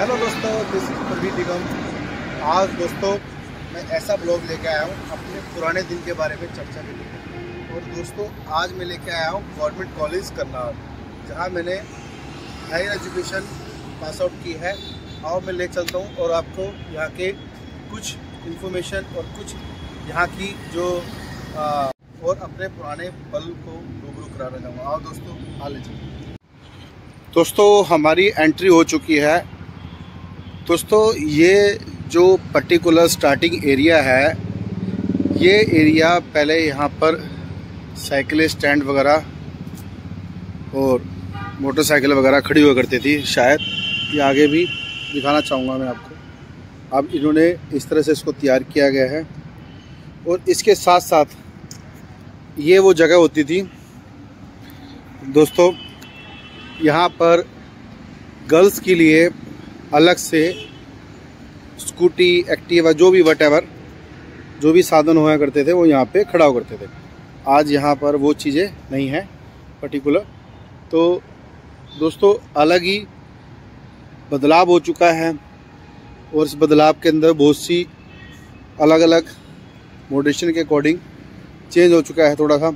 Hello दोस्तों, this is Praveen निगम। आज दोस्तों मैं ऐसा ब्लॉग लेके आया हूँ अपने पुराने दिन के बारे में चर्चा के लिए। और दोस्तों आज मैं लेके आया हूँ गवर्नमेंट कॉलेज करनाल, जहाँ मैंने हायर एजुकेशन पास आउट की है। आओ मैं ले चलता हूँ और आपको यहाँ के कुछ इन्फॉर्मेशन और कुछ यहाँ की जो और अपने पुराने पल को रूबरू कराना चाहूँगा। आओ दोस्तों, आ ले चलते। दोस्तों हमारी एंट्री हो चुकी है। दोस्तों ये जो पर्टिकुलर स्टार्टिंग एरिया है, ये एरिया पहले यहाँ पर साइकिल स्टैंड वगैरह और मोटरसाइकिल वगैरह खड़ी हुआ करती थी। शायद ये आगे भी दिखाना चाहूँगा मैं आपको। अब इन्होंने इस तरह से इसको तैयार किया गया है और इसके साथ साथ ये वो जगह होती थी दोस्तों, यहाँ पर गर्ल्स के लिए अलग से स्कूटी, एक्टिवा, जो भी वटेवर जो भी साधन हुआ करते थे वो यहाँ पे खड़ा हो करते थे। आज यहाँ पर वो चीज़ें नहीं हैं पर्टिकुलर। तो दोस्तों अलग ही बदलाव हो चुका है और इस बदलाव के अंदर बहुत सी अलग अलग मॉडरेशन के अकॉर्डिंग चेंज हो चुका है थोड़ा सा,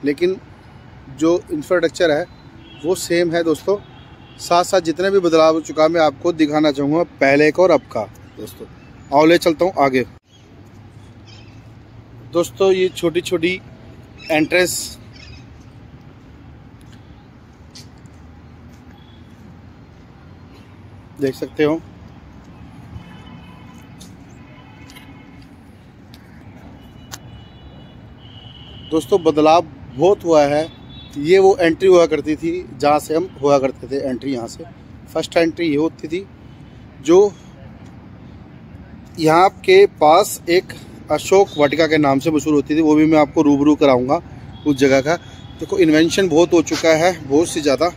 लेकिन जो इंफ्रास्ट्रक्चर है वो सेम है दोस्तों। साथ साथ जितने भी बदलाव हो चुका मैं आपको दिखाना चाहूँगा पहले का और अब का। दोस्तों आओ ले चलता हूँ आगे। दोस्तों ये छोटी छोटी एंट्रेंस देख सकते हो। दोस्तों बदलाव बहुत हुआ है। ये वो एंट्री हुआ करती थी जहाँ से हम हुआ करते थे एंट्री। यहाँ से फर्स्ट एंट्री ये होती थी, जो यहाँ के पास एक अशोक वाटिका के नाम से मशहूर होती थी। वो भी मैं आपको रूबरू कराऊंगा उस जगह का। देखो इन्वेंशन बहुत हो चुका है, बहुत सी ज़्यादा।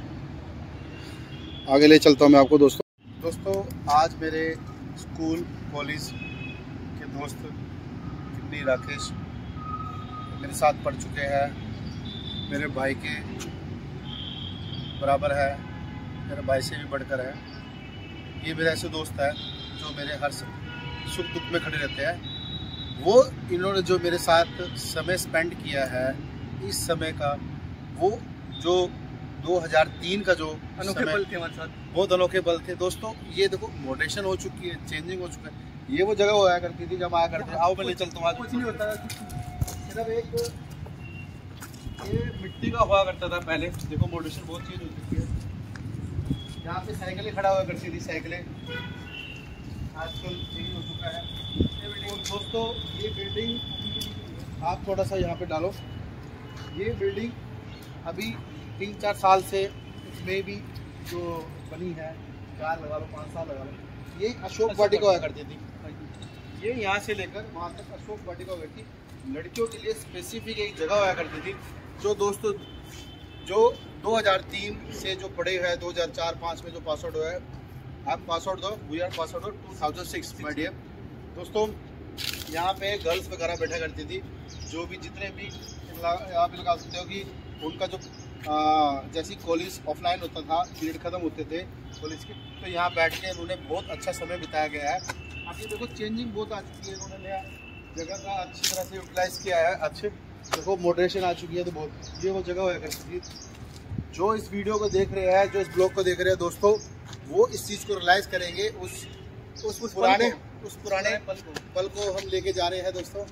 आगे ले चलता हूँ मैं आपको दोस्तों आज मेरे स्कूल कॉलेज के दोस्त किन्नी राकेश मेरे साथ पढ़ चुके हैं, मेरे भाई के बराबर है, मेरे भाई से भी बढ़कर है। ये मेरे ऐसे दोस्त है जो मेरे हर सुख दुख में खड़े रहते हैं। वो इन्होंने जो मेरे साथ समय स्पेंड किया है, इस समय का वो जो 2003 का जो अनोखे पल थे हमारे साथ, बहुत अनोखे पल थे दोस्तों। ये देखो मॉडरेशन हो चुकी है, चेंजिंग हो चुका है। ये वो जगह हुआ करती थी जब आया करते। आओ मैं ले चलता हूँ। कुछ नहीं होता सिर्फ एक ये मिट्टी का हुआ करता था पहले। देखो मॉडरेशन बहुत चेंज हो चुकी है। यहाँ पे साइकिलें खड़ा हुआ करती थी, साइकिलें आजकल चेंज हो चुका है। और दोस्तों ये बिल्डिंग आप थोड़ा सा यहाँ पे डालो। ये बिल्डिंग अभी 3-4 साल से इसमें भी जो बनी है, 4 लगा लो, 5 साल लगा लो। ये अशोक वाटिका हुआ करती थी। ये यहाँ से लेकर वहाँ तक अशोक वाटिका हुआ करती। लड़कियों के लिए स्पेसिफिक एक जगह हुआ करती थी। जो दोस्तों जो 2003 से जो पढ़े हुए हैं, 2004-5 में जो पास आउट हुआ है, आप पास आउट दो, we are pass out 2006 my dear दोस्तों। यहाँ पे गर्ल्स वगैरह बैठा करती थी। जो भी जितने भी आप लगा सकते हो कि उनका जो जैसे कॉलेज ऑफलाइन होता था, पीरियड ख़त्म होते थे कॉलेज के, तो यहाँ बैठ के इन्होंने बहुत अच्छा समय बिताया गया है। अभी देखो चेंजिंग बहुत आ चुकी है, इन्होंने नया जगह का अच्छी तरह से यूटिलाइज किया है। अच्छे देखो मॉडरेशन आ चुकी है। तो बहुत ये वो जगह हुआ करती थी। जो इस वीडियो को देख रहे हैं, जो इस ब्लॉग को देख रहे हैं दोस्तों, वो इस चीज़ को रियलाइज करेंगे। उस पुराने पल को हम लेके जा रहे हैं दोस्तों।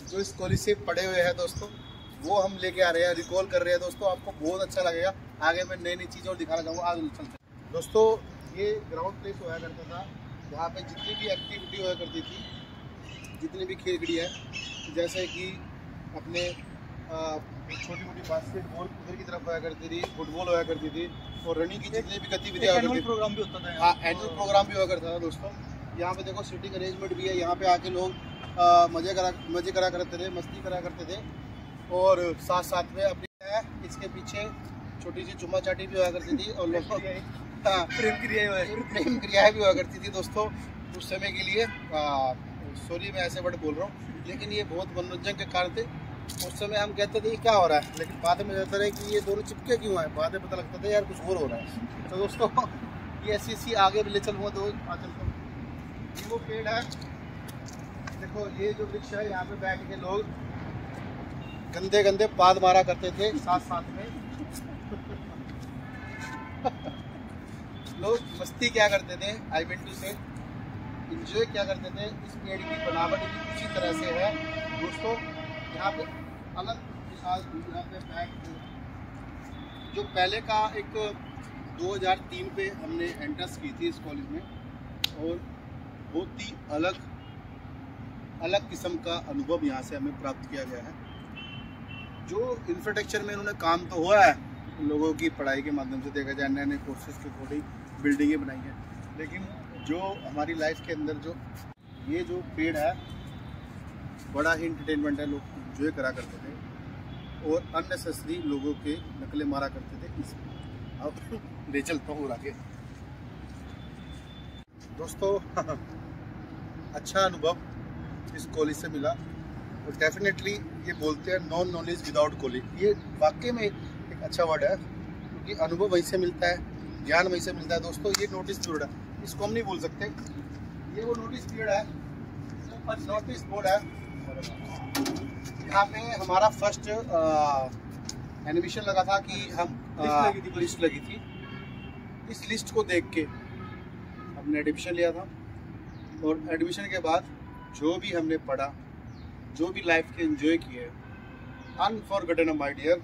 जो इस कॉलेज से पढ़े हुए हैं दोस्तों, वो हम लेके आ रहे हैं, रिकॉल कर रहे हैं दोस्तों। आपको बहुत अच्छा लगेगा। आगे मैं नई नई चीज़ें और दिखाना चाहूँगा। आज चलते दोस्तों। ये ग्राउंड प्लेस हुआ करता था, जहाँ पे जितनी भी एक्टिविटी हुआ करती थी, जितनी भी खेल खड़ी है, जैसे कि अपने छोटी मोटी बास्केटबॉल उधर की तरफ हुआ करती थी, फुटबॉल हुआ करती थी, और रनिंग की जितनी भी गतिविधियाँ हुआ करती थी। प्रोग्राम भी होता था। हाँ, एनुअल प्रोग्राम भी हुआ करता था दोस्तों। यहाँ पे देखो सीटिंग अरेंजमेंट भी है। यहाँ पे आके लोग मज़े करा करते थे, मस्ती करा करते थे। और साथ साथ में अपनी इसके पीछे छोटी सी चुम्मा चाटी भी हुआ करती थी और लोग प्रेम क्रियाएँ भी हुआ करती थी दोस्तों उस समय के लिए। सॉरी मैं ऐसे वर्ड बोल रहा हूँ, लेकिन ये बहुत मनोरंजन के कारण थे। उस समय हम कहते थे ये क्या हो रहा है, लेकिन बाद में पता रहा कि ये दोनों चिपके क्यों हैं। बाद में पता लगता था यार कुछ और हो रहा है। तो दोस्तों ये ऐसी आगे भी ले चलूँगा तो आ चलता हूँ। ये वो पेड़ है, देखो ये जो वृक्ष है, यहाँ पे बैठ के लोग गंदे गंदे पाद मारा करते थे साथ में। लोग मस्ती क्या करते थे, आई मीन टू से इंजॉय क्या करते थे। इस पेड़ की बनावट भी उसी तरह से है दोस्तों। यहाँ पे अलग मिसाल यहाँ पे बैठ जो पहले का एक 2003 पे हमने एंट्रेंस की थी इस कॉलेज में, और बहुत ही अलग किस्म का अनुभव यहाँ से हमें प्राप्त किया गया है। जो इंफ्रास्ट्रक्चर में इन्होंने काम तो हुआ है, लोगों की पढ़ाई के माध्यम से देखा जाए, नए नए कोर्सेज की थोड़ी बिल्डिंगें बनाई हैं, लेकिन जो हमारी लाइफ के अंदर जो ये जो पेड़ है बड़ा ही इंटरटेनमेंट है। लोग इंजॉय करा करते थे और अननेसेसरी लोगों के नकलें मारा करते थे। इसमें अब ले चलता हूँ आगे दोस्तों। अच्छा अनुभव इस कॉलेज से मिला, और डेफिनेटली ये बोलते हैं नॉन नॉलेज विदाउट कॉलेज। ये वाकई में एक अच्छा वर्ड है, क्योंकि अनुभव वहीं से मिलता है, ज्ञान वहीं से मिलता है दोस्तों। ये नोटिस पीरियड है, इसको हम नहीं भूल सकते। ये वो नोटिस पीरियड है, नोटिस बोर्ड है। यहाँ पे हमारा फर्स्ट एडमिशन लगा था कि हम लिस्ट लगी थी। इस लिस्ट को देख के हमने एडमिशन लिया था, और एडमिशन के बाद जो भी हमने पढ़ा, जो भी लाइफ के एंजॉय किए, अनफॉरगेटेन माय डियर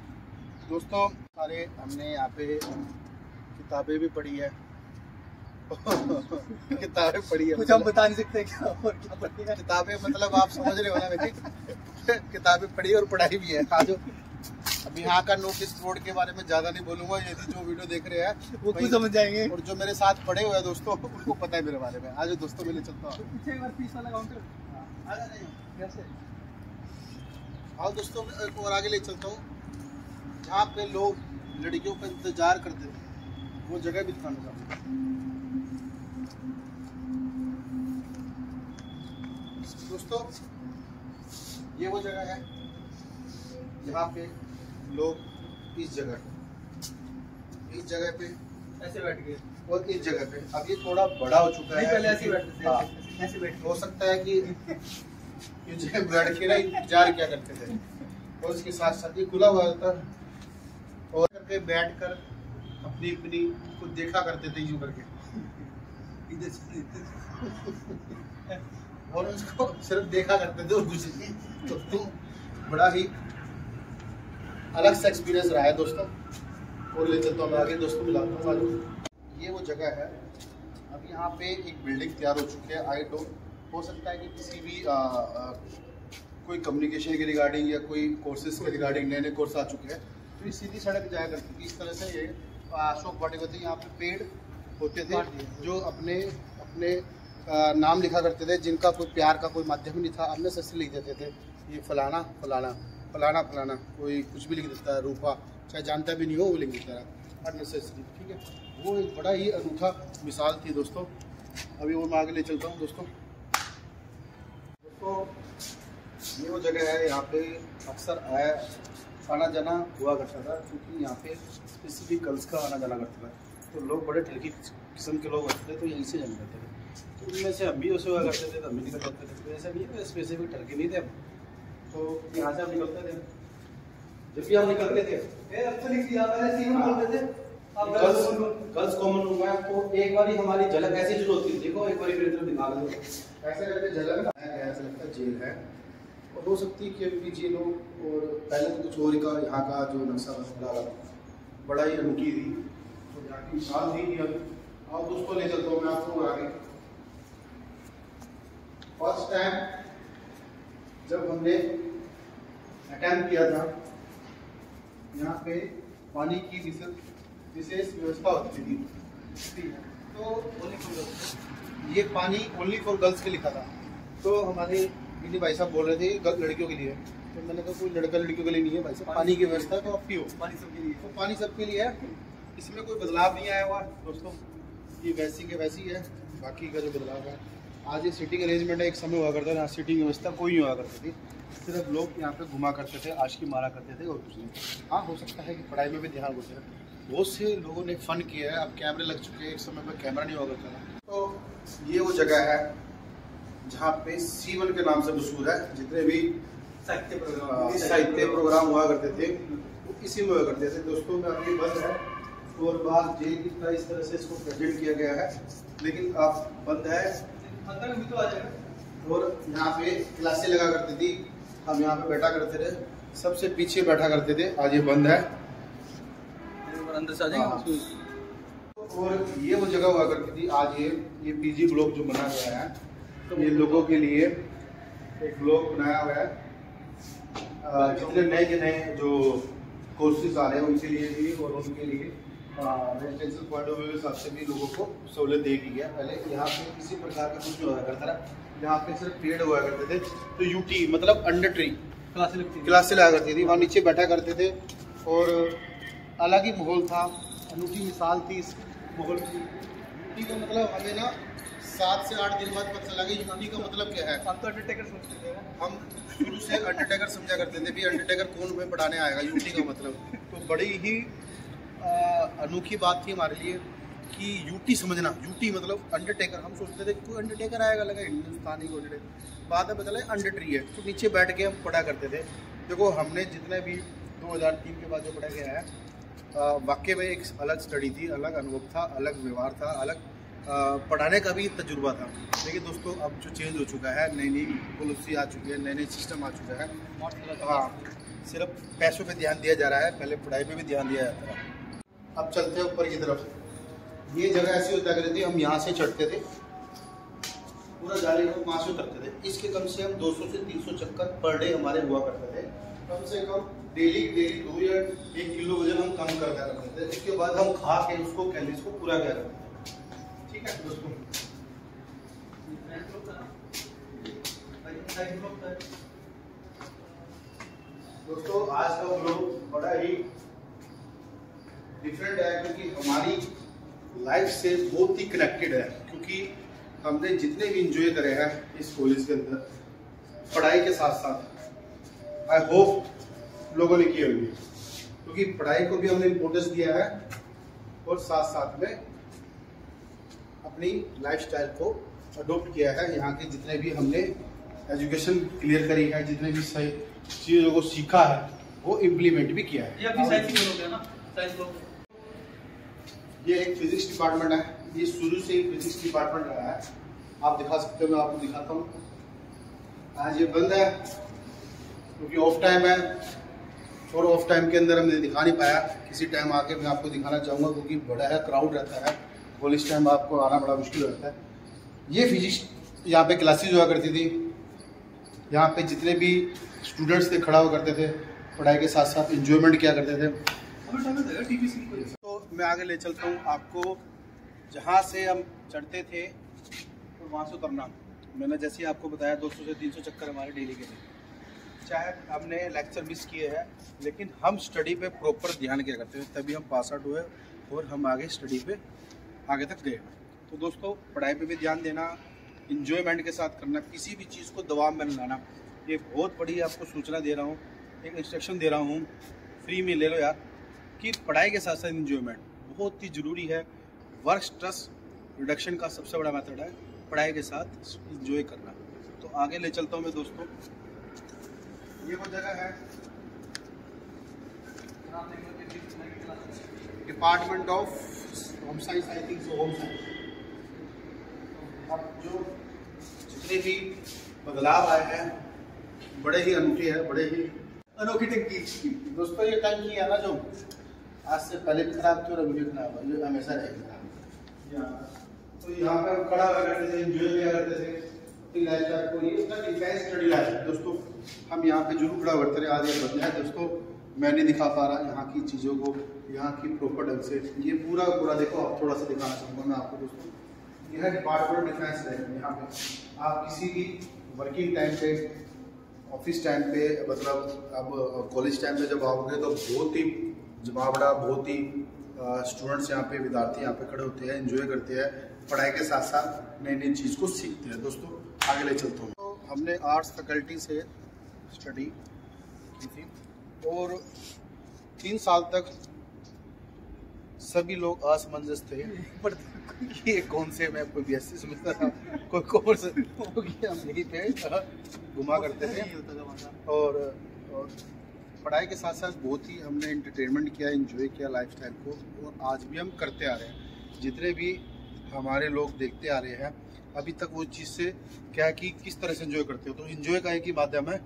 दोस्तों। सारे हमने यहाँ पे किताबें भी पढ़ी है। किताबें पढ़ी है, कुछ हम बता नहीं सकते क्या और क्या पढ़ी है। किताबें मतलब आप समझ रहे हो ना मेरी। किताबें पढ़ी और पढ़ाई भी है। आज अब यहाँ का नोटिस बोर्ड के बारे में ज्यादा नहीं बोलूंगा, यदि जो वीडियो देख रहे हैं वो कुछ समझ जाएंगे, और जो मेरे साथ पढ़े हुए हैं दोस्तों उनको पता है मेरे बारे में। आज दोस्तों मैं ले चलता हूँ पीछे एक बार फीस वाला काउंटर। आओ दोस्तों, एक और आगे ले चलता हूँ जहाँ पे लोग लड़कियों का इंतजार करते थे। वो जगह भी दिखाना चाहता हूँ दोस्तों। ये वो जगह है जहाँ पे लोग इस जगह पे ऐसे बैठ गए, और इस जगह पे, अब ये थोड़ा बड़ा हो चुका है। पहले ऐसे बैठते थे, ऐसे बैठ। हो सकता है कि ये जगह बैठ के ना इंतजार क्या करते थे, और उसके साथ साथ ये खुला हुआ होता और करके बैठ कर अपनी खुद देखा करते थे यूं करके और उसको सिर्फ देखा करते थे और कुछ नहीं। तो बड़ा ही अलग सा एक्सपीरियंस रहा है दोस्तों। और ले चलता हूँ आगे दोस्तों, मिलाता हूँ। ये वो जगह है, अब यहाँ पे एक बिल्डिंग तैयार हो चुकी है। आई डोंट हो सकता है कि किसी भी कोई कम्युनिकेशन के रिगार्डिंग या कोई कोर्सेज के रिगार्डिंग नए नए कोर्स आ चुके हैं, तो ये सीधी सड़क जाया करती थी। इस तरह से ये अशोक वाटिका होते, यहाँ पे पेड़ होते थे जो अपने नाम लिखा करते थे, जिनका कोई प्यार का कोई माध्यम नहीं था। हमने सस्ते लिख देते थे, ये फलाना फलाना फलाना फलाना, कोई कुछ भी लिख देता है, रूपा चाहे जानता भी नहीं हो वो लिख देता है अननेसेसरी। ठीक है, वो एक बड़ा ही अनूठा मिसाल थी दोस्तों। अभी वो मैं आगे ले चलता हूँ दोस्तों। ये वो जगह है, यहाँ पे अक्सर आना जाना हुआ करता था, क्योंकि यहाँ पे स्पेसिफिक गर्ल्स का आना जाना करता था। तो लोग बड़े ठरकी किस्म के लोग होते थे, तो यहीं से जाने करते थे। तो उनमें से हम भी उसे हुआ करते थे, तो हम भी निकल जाते थे। तो ऐसा नहीं है स्पेसिफिक ठरकी नहीं थे हम, तो यहाँ से हम निकलते थे। जब भी हम निकलते थे गर्ल्स कॉमन रूम है, तो एक बार हमारी झलक ऐसी शुरू होती है। देखो एक बार मेरी तरफ दिखा दो, ऐसे करके झलक ऐसा लगता है जेल है, और हो सकती है कि अभी भी जेल हो। और पहले तो कुछ और का यहाँ का जो नक्शा बना बड़ा ही अनूठी थी, तो यहाँ की मिसाल थी। अब दोस्तों ले चलता हूँ मैं आपको आगे। फर्स्ट टाइम जब हमने अटेम्प्ट किया था, यहाँ पे पानी की विशेष व्यवस्था होती थी, तो ये पानी ओनली फॉर गर्ल्स के लिखा था। तो हमारे दिल्ली भाई साहब बोल रहे थे लड़कियों के लिए, तो मैंने कहा कोई लड़का लड़कियों के लिए नहीं है भाई साहब, पानी की व्यवस्था तो आप पियो, पानी सबके लिए। तो पानी सबके लिए है, इसमें कोई बदलाव नहीं आया हुआ दोस्तों, ये वैसी के वैसी है। बाकी का जो बदलाव है आज ये सीटिंग अरेंजमेंट एक समय हुआ करता था, सीटिंग व्यवस्था कोई नहीं हुआ करती थी, सिर्फ लोग यहाँ पे घुमा करते थे, आशिकी मारा करते थे और कुछ नहीं। हाँ, हो सकता है कि पढ़ाई में भी ध्यान होता है। बहुत से लोगों ने फ़न किया है, अब कैमरे लग चुके हैं, एक समय पर कैमरा नहीं हुआ करता था। तो ये वो जगह है जहाँ पे C1 के नाम से मशहूर है। जितने भी साहित्य प्रोग्राम हुआ करते थे वो इसी में हुआ करते थे। दोस्तों में अभी बंद है और बात जेल की तरह इस तरह से इसको प्रेजेंट किया गया है, लेकिन अब बंद है। अंदर भी तो आ जाएगा। और यहाँ पे क्लासें लगा करती थी, हम यहाँ पे बैठा करते थे, सबसे पीछे बैठा करते थे। आज ये बंद है, अंदर से आ जाएगा। और ये वो जगह हुआ करती थी। आज ये पीजी ब्लॉक जो बना गया है, तो ये लोगों के लिए एक ब्लॉक बनाया हुआ है। जितने नए के नए जो कोर्सेज आ रहे हैं उनके लिए भी, और उनके लिए रेजिडेंशियल पॉइंट ऑफ व्यू के हिसाब से भी लोगों को सहूलियत दे दी है। पहले यहाँ पे किसी प्रकार का कुछ नहीं हुआ करता था, यहाँ पे सिर्फ पेड़ हुआ करते थे। तो यूटी मतलब अंडर ट्री क्लासें लगा करती थी, वहाँ नीचे बैठा करते थे और अलग ही माहौल था, अनूठी मिसाल थी इस माहौल की। यूटी का मतलब हमें ना 7 से 8 दिन बाद पता चला कि यूटी का मतलब क्या है। हम तो अंडरटेकर समझते थे, हम शुरू से अंडरटेकर समझा करते थे भी अंडरटेकर कौन हमें पढ़ाने आएगा यूटी का मतलब। तो बड़ी ही अनोखी बात थी हमारे लिए कि यूटी समझना। यूटी मतलब अंडरटेकर, हम सोचते थे कोई अंडरटेकर आएगा, लगा हिंदुस्तानी को अंडरटेकर, बाद में पता लगा अंडर ट्री है। तो नीचे बैठ के हम पढ़ा करते थे। देखो हमने जितने भी 2003 के बाद जो पढ़ा गया है, वाकई में एक अलग स्टडी थी, अलग अनुभव था, अलग व्यवहार था, अलग पढ़ाने का भी तजुर्बा था। लेकिन दोस्तों अब जो चेंज हो चुका है, नई नई पॉलिसी आ चुकी है, नए नए सिस्टम आ चुका है। हाँ, सिर्फ पैसों पे ध्यान दिया जा रहा है, पहले पढ़ाई पे भी ध्यान दिया जाता है। अब चलते हैं ऊपर की तरफ। ये जगह ऐसी होता करती थी, हम यहाँ से चढ़ते थे, पूरा जाली को 5 से उतरते थे। इसके कम से कम 200 से 300 चक्कर पर डे हमारे हुआ करते थे। कम से कम डेली 2 या 1 किलो वजन हम कम कर दिया करते थे। इसके बाद हम खा के उसको कैलोरीज को पूरा किया करते थे। ठीक है दोस्तों, आज का व्लॉग बड़ा ही डिफरेंट है, क्योंकि हमारी लाइफ से बहुत ही कनेक्टेड है। क्योंकि हमने जितने भी इंजॉय करे हैं इस कॉलेज के अंदर पढ़ाई के साथ साथ, आई होप लोगों ने किए होंगे, क्योंकि पढ़ाई को भी हमने इम्पोर्टेंस दिया है और साथ साथ में अपनी लाइफस्टाइल को अडोप्ट किया है। यहाँ के जितने भी हमने एजुकेशन क्लियर करी है, जितने भी सही चीज़ों को सीखा है, वो इम्प्लीमेंट भी किया है। ये अभी साइंस की लोग हैं ना, साइंस लोग। ये एक फिजिक्स डिपार्टमेंट है, ये शुरू से ही फिजिक्स डिपार्टमेंट रहा है। आप दिखा सकते हो, मैं आपको दिखाता हूँ। आज ये बंद है क्योंकि ऑफ टाइम है, और ऑफ टाइम के अंदर हमने दिखा नहीं पाया। किसी टाइम आके मैं आपको दिखाना चाहूँगा, क्योंकि बड़ा है, क्राउड रहता है, और इस टाइम आपको आना बड़ा मुश्किल रहता है। ये फिजिक्स यहाँ पे क्लासेज हुआ करती थी, यहाँ पे जितने भी स्टूडेंट्स थे खड़ा हुआ करते थे, पढ़ाई के साथ साथ इंजॉयमेंट किया करते थे। तो मैं आगे ले चलता हूँ आपको, जहाँ से हम चढ़ते थे और वहाँ से उतरना। मैंने जैसे आपको बताया 200 से 300 चक्कर हमारे डेली के थे। चाहे हमने लेक्चर मिस किए हैं, लेकिन हम स्टडी पे प्रॉपर ध्यान किया करते थे, तभी हम पास आउट हुए और हम आगे स्टडी पे आगे तक गए। तो दोस्तों, पढ़ाई पे भी ध्यान देना, इंजॉयमेंट के साथ करना, किसी भी चीज़ को दबाव में न लाना। ये बहुत बड़ी आपको सूचना दे रहा हूँ, एक इंस्ट्रक्शन दे रहा हूँ, फ्री में ले लो यार, कि पढ़ाई के साथ साथ इंजॉयमेंट बहुत ही ज़रूरी है। वर्क स्ट्रेस रिडक्शन का सबसे बड़ा मेथड है पढ़ाई के साथ इंजॉय करना। तो आगे ले चलता हूँ मैं दोस्तों। ये वो जगह है, department of home science, I think so, home science. अब जो जितने भी बदलाव आए हैं बड़े ही अनूठे हैं, बड़े ही अनोखी टंकी। दोस्तों, ये टंकी है ना जो आज से पहले भी खराब थी और अभी भी खराब है, ये हमेशा रहेगी। तो यहाँ पे खड़ा हुआ करते थे, एंजॉय किया करते थे को। ये इसका डिफेंस स्टडी लैब है दोस्तों, हम यहाँ पे जरूर खड़ा करते रहे। आज ये बदला है दोस्तों, मैं नहीं दिखा पा रहा यहाँ की चीज़ों को, यहाँ की प्रॉपर ढंग से। ये पूरा पूरा देखो, आप थोड़ा सा दिखाना चाहूँगा मैं आपको दोस्तों। यह है डिपार्टमेंट डिफेंस लैब। यहाँ पे आप किसी भी वर्किंग टाइम पे, ऑफिस टाइम पे, मतलब अब कॉलेज टाइम पे जब आओगे तो बहुत ही जमावड़ा, बहुत ही स्टूडेंट्स यहाँ पे, विद्यार्थी यहाँ पे खड़े होते हैं, एंजॉय करते हैं, पढ़ाई के साथ साथ नई नई चीज़ को सीखते हैं। दोस्तों आगे ले चलता हूँ। तो हमने आर्ट्स फैकल्टी से स्टडी की थी और 3 साल तक सभी लोग असमंजस थे ये कौन से, मैं कोई BSc समझता था, कोई कोर्स हम यहीं पे घुमा करते थे। और पढ़ाई के साथ साथ बहुत ही हमने एंटरटेनमेंट किया, एंजॉय किया लाइफस्टाइल को, और आज भी हम करते आ रहे हैं। जितने भी हमारे लोग देखते आ रहे हैं अभी तक वो चीज़ से क्या है कि किस तरह से एंजॉय करते हो। तो एंजॉय का एक ही माध्यम है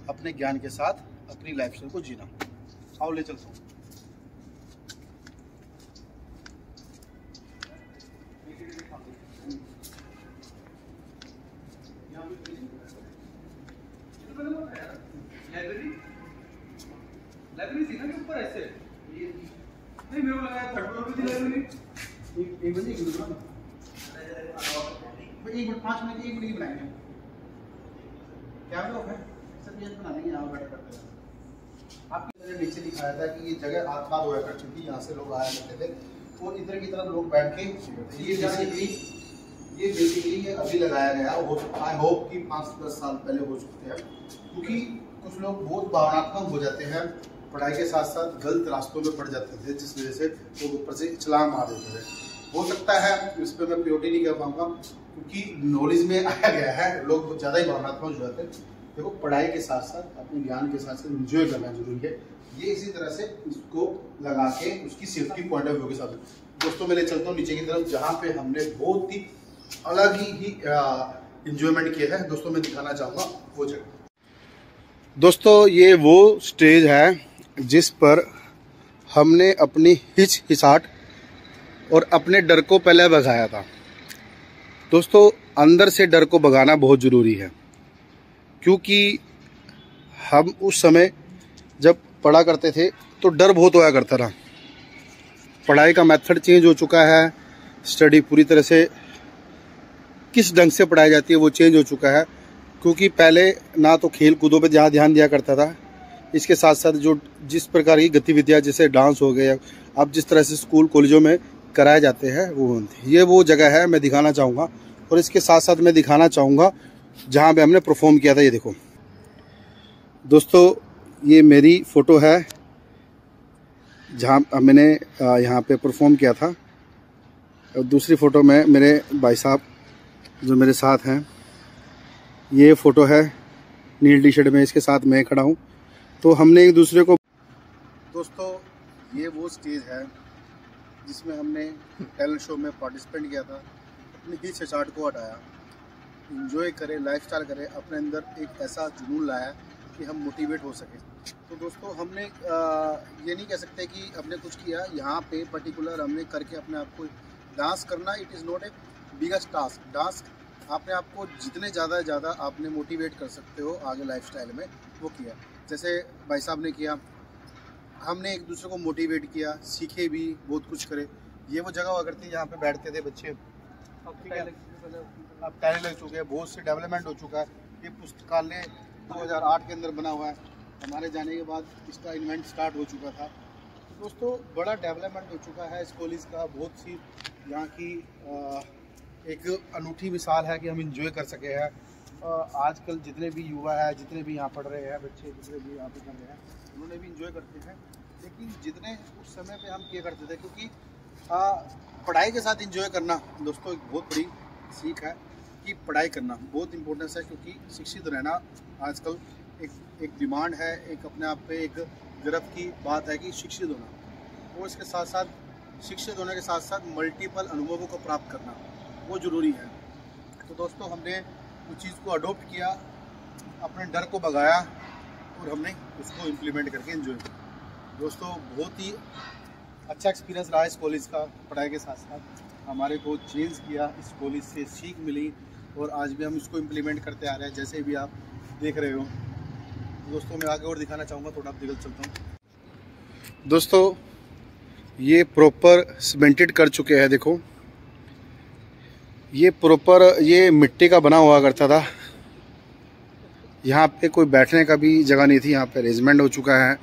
अपने ज्ञान के साथ अपनी लाइफस्टाइल को जीना। आओ ले चलता हूँ। लाइब्रेरी थी ना कि ऊपर ऐसे नहीं, मेरे को लगा थर्ड फ्लोर पे थी लाइब्रेरी। एक बजे की दुकान भाई, 5 मिनट 1 मिनट की बनाएंगे क्या लोग है, सब ये बना देंगे। यहाँ बैठ करते हैं। आपकी तरह नीचे दिखाया था कि ये जगह आबाद हुआ करती थी, यहाँ से लोग आया करते थे और इधर की तरफ लोग बैठ के ये बेसिकली ये अभी लगाया गया हो सकता है, होप कि 5-10 साल पहले हो सकते हैं, क्योंकि कुछ लोग बहुत भावनात्मक हो जाते हैं, पढ़ाई के साथ साथ गलत रास्तों में पड़ जाते थे, जिस वजह से लोग ऊपर से छलांग मार देते थे। हो सकता है इस पर मैं प्योरिटी नहीं कर पाऊंगा, क्योंकि नॉलेज में आया गया है, लोग बहुत ज़्यादा ही भावनात्मक हो जाते हैं। देखो पढ़ाई के साथ साथ अपने ज्ञान के साथ साथ एंजॉय करना जरूरी है। ये इसी तरह से इसको लगा के उसकी सेफ्टी पॉइंट ऑफ व्यू के साथ। दोस्तों मैं ले चलता हूँ नीचे की तरफ, जहाँ पे हमने बहुत ही अलग ही इंजॉयमेंट किया है। दोस्तों मैं दिखाना चाहूँगा वो जगह। दोस्तों ये वो स्टेज है जिस पर हमने अपनी हिचकिचाहट और अपने डर को पहले भगाया था। दोस्तों अंदर से डर को भगाना बहुत ज़रूरी है, क्योंकि हम उस समय जब पढ़ा करते थे तो डर बहुत होया करता था। पढ़ाई का मेथड चेंज हो चुका है, स्टडी पूरी तरह से किस ढंग से पढ़ाई जाती है वो चेंज हो चुका है, क्योंकि पहले ना तो खेल कूदों पर ज़्यादा ध्यान दिया करता था, इसके साथ साथ जो जिस प्रकार की गतिविधियाँ जैसे डांस हो गए, अब जिस तरह से स्कूल कॉलेजों में कराए जाते हैं वो जगह है मैं दिखाना चाहूँगा। और इसके साथ साथ मैं दिखाना चाहूँगा जहाँ पे हमने परफॉर्म किया था। ये देखो दोस्तों ये मेरी फ़ोटो है जहाँ मैंने यहाँ पे परफॉर्म किया था, और दूसरी फ़ोटो में मेरे भाई साहब जो मेरे साथ हैं, ये फ़ोटो है नील टी शर्ट में, इसके साथ मैं खड़ा हूँ। तो हमने एक दूसरे को। दोस्तों ये वो स्टेज है जिसमें हमने टैलेंट शो में पार्टिसिपेट किया था, अपनी हिचकिचाहट को हटाया, एंजॉय करें, लाइफस्टाइल करें, अपने अंदर एक ऐसा जुनून लाया कि हम मोटिवेट हो सके। तो दोस्तों हमने ये नहीं कह सकते कि हमने कुछ किया यहाँ पे पर्टिकुलर, हमने करके अपने आप को डांस करना it is not a biggest task. Dance अपने आप को जितने ज़्यादा आपने मोटिवेट कर सकते हो आगे लाइफस्टाइल में वो किया। जैसे भाई साहब ने किया, हमने एक दूसरे को मोटिवेट किया, सीखे भी, बहुत कुछ करे। ये वो जगह हुआ करती है जहाँ पे बैठते थे बच्चे, ठीक है, अब टाइल लग चुके हैं, बहुत से डेवलपमेंट हो चुका है। ये पुस्तकालय 2008 के अंदर बना हुआ है, हमारे जाने के बाद इसका इन्वेंट स्टार्ट हो चुका था। तो दोस्तों बड़ा डेवलपमेंट हो चुका है इस कॉलेज का, बहुत सी यहाँ की एक अनूठी मिसाल है कि हम इंजॉय कर सके हैं। आजकल जितने भी युवा है, जितने भी यहाँ पढ़ रहे हैं बच्चे, जितने भी यहाँ पे कर रहे हैं, उन्होंने भी इंजॉय करते हैं, लेकिन जितने उस समय पे हम किया करते थे, क्योंकि पढ़ाई के साथ इंजॉय करना दोस्तों एक बहुत बड़ी सीख है कि पढ़ाई करना बहुत इम्पोर्टेंस है, क्योंकि शिक्षित रहना आजकल एक डिमांड है, एक अपने आप पे एक गर्व की बात है कि शिक्षित होना, और इसके साथ साथ शिक्षित होने के साथ साथ मल्टीपल अनुभवों को प्राप्त करना वो ज़रूरी है। तो दोस्तों हमने उस चीज़ को अडोप्ट किया, अपने डर को भगाया और हमने उसको इम्प्लीमेंट करके एंजॉय किया। दोस्तों बहुत ही अच्छा एक्सपीरियंस रहा इस कॉलेज का, पढ़ाई के साथ साथ हमारे को चेंज किया, इस कॉलेज से सीख मिली और आज भी हम इसको इम्प्लीमेंट करते आ रहे हैं, जैसे भी आप देख रहे हो। दोस्तों मैं आगे और दिखाना चाहूँगा, थोड़ा आप निकल चलता हूँ। दोस्तों ये प्रॉपर सीमेंटेड कर चुके हैं, देखो ये प्रॉपर ये मिट्टी का बना हुआ करता था, यहाँ पे कोई बैठने का भी जगह नहीं थी, यहाँ पे अरेंजमेंट हो चुका है।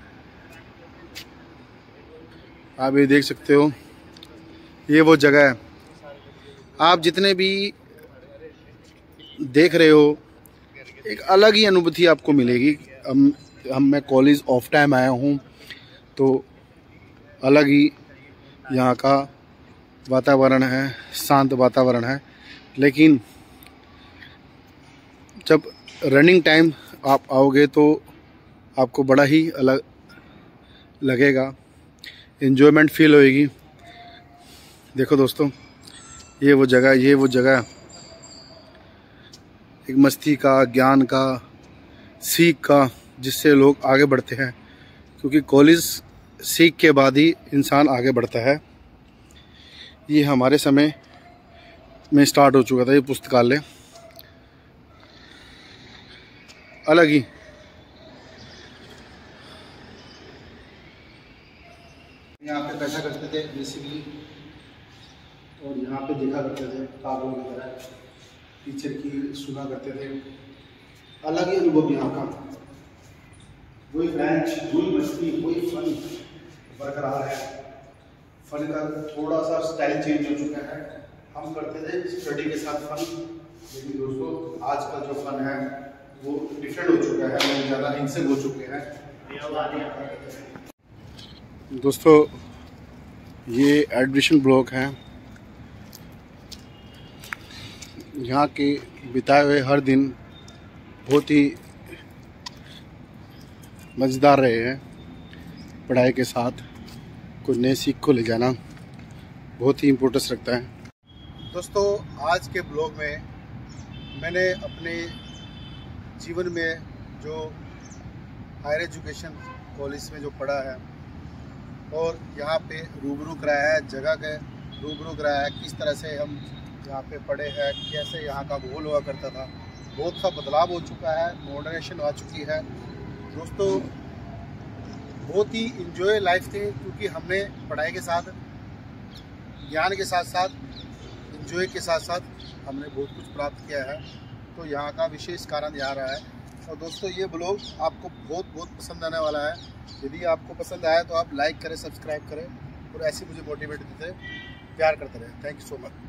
आप ये देख सकते हो, ये वो जगह है। आप जितने भी देख रहे हो, एक अलग ही अनुभूति आपको मिलेगी। मैं कॉलेज ऑफ टाइम आया हूँ तो अलग ही यहाँ का वातावरण है, शांत वातावरण है। लेकिन जब रनिंग टाइम आप आओगे तो आपको बड़ा ही अलग लगेगा, एंजॉयमेंट फील होएगी। देखो दोस्तों, ये वो जगह एक मस्ती का, ज्ञान का, सीख का, जिससे लोग आगे बढ़ते हैं। क्योंकि कॉलेज सीख के बाद ही इंसान आगे बढ़ता है। ये हमारे समय में स्टार्ट हो चुका था ये पुस्तकालय, अलग ही। यहाँ पे बैठा करते थे बेसिकली, और यहाँ पे देखा करते थे कागों की तरह, टीचर की सुना करते थे। अलग ही अनुभव यहाँ का। वही बेंच, वही मस्ती, वही फन बरकरार है। फन का थोड़ा सा स्टाइल चेंज हो चुका है। हम करते थे स्टडी के साथ फन, लेकिन दोस्तों आज का जो फन है वो डिफरेंट हो चुका है, लोग ज़्यादा हिंसक हो चुके हैं। दोस्तों, ये एडमिशन ब्लॉक है। यहाँ के बिताए हुए हर दिन बहुत ही मज़ेदार रहे हैं। पढ़ाई के साथ कुछ नए सीख को ले जाना बहुत ही इम्पोर्टेंस रखता है। दोस्तों, आज के ब्लॉग में मैंने अपने जीवन में जो हायर एजुकेशन कॉलेज में जो पढ़ा है और यहाँ पे रूबरू कराया है, जगह के रूबरू कराया है, किस तरह से हम यहाँ पे पढ़े हैं, कैसे यहाँ का माहौल हुआ करता था। बहुत सा बदलाव हो चुका है, मॉडर्नाइजेशन आ चुकी है। दोस्तों, बहुत ही इंजॉय लाइफ थी, क्योंकि हमने पढ़ाई के साथ, ज्ञान के साथ साथ, इंजॉय के साथ साथ हमने बहुत कुछ प्राप्त किया है। तो यहाँ का विशेष कारण यहाँ रहा है। और दोस्तों, ये ब्लॉग आपको बहुत पसंद आने वाला है। यदि आपको पसंद आया तो आप लाइक करें, सब्सक्राइब करें और ऐसे मुझे मोटिवेट देते, प्यार करते रहें। Thank you so much.